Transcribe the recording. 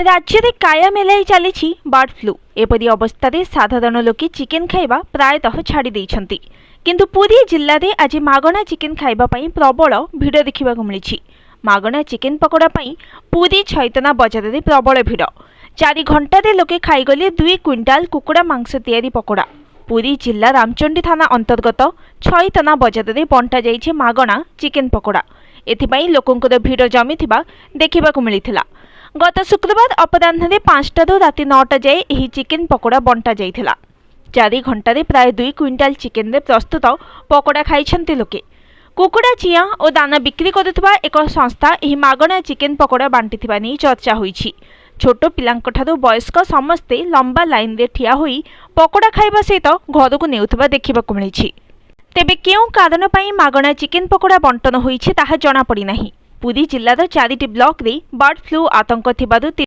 राज्य में काया मेलाई चली बर्ड फ्लू। एपरी अवस्था साधारण लोके चिकेन खाइबा प्रायतः छाड़ी देइछंती। किंतु पुरी जिल्ला रे आज मागणा चिकेन खाइबा पई प्रबल भिड़ देखा मिली। मागणा चिकेन पकोड़ा पई पुरी छैतना बजार रे प्रबल भिड़। 4 घंटा लोके खाईगले 2 क्विंटाल कुकुड़ा मांस तैयारी पकोड़ा। पुरी जिल्ला रामचंडी थाना अंतर्गत छैतना बजार रे बंटा जाइछे मागणा चिकेन पकोड़ा। एथिपाई लोकंकर भिड़ जमीथिबा देखिबाकु मिलिथिला। गत शुक्रवार अपराह्न 5टारू राति 9टा जाए यह चिकेन पकोड़ा बंटा जाइथिला। 4 घंटा प्राय 2 क्विंटाल चिकेन रे प्रस्तुत पकोड़ा खाइछंती लोके। कुकुड़ा चिया और दाना बिक्री करुवा एक संस्था यह मागणा चिकेन पकोड़ा बांटिथिबा नै चर्चा होईछि। छोट पिलांकठारू वयस्क समस्ते लंबा लाइन रे ठिया होई पकोड़ा खाइबा सहित घरकू नेउथिबा देखिबाकू मिलिछि। तेबे केउ कारण पई मागणा चिकेन पकोड़ा बंटन होईछि ताहा जणा पड़ी नाही। पुरी जिल्लार 4टी ब्लॉक रे बर्ड फ्लू आतंक थिबारु